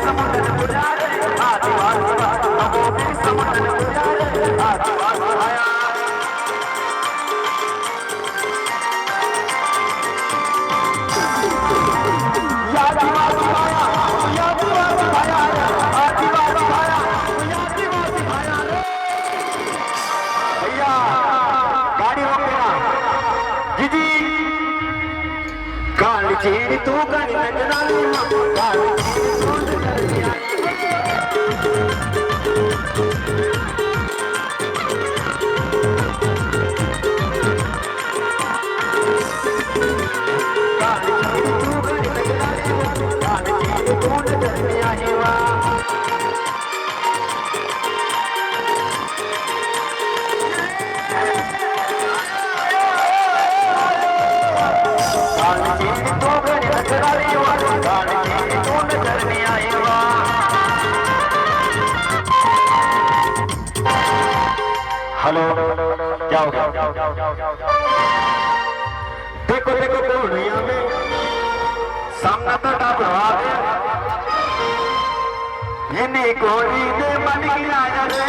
समुद्र गुजारे आदिवासी वो भी समुद्र गुजारे आदिवासी आया आदिवासी आया आदिवासी आया आदिवासी आया आदिवासी आया भैया गाड़ी रोकेगा दीदी काली चीनी तू काली नजरानी काली चीनी तू नजरानी हेलो क्या हो गया देखो देखो पूर्णिया में सामना तो डाब रहा है ये नहीं कोई दे मन की आया रे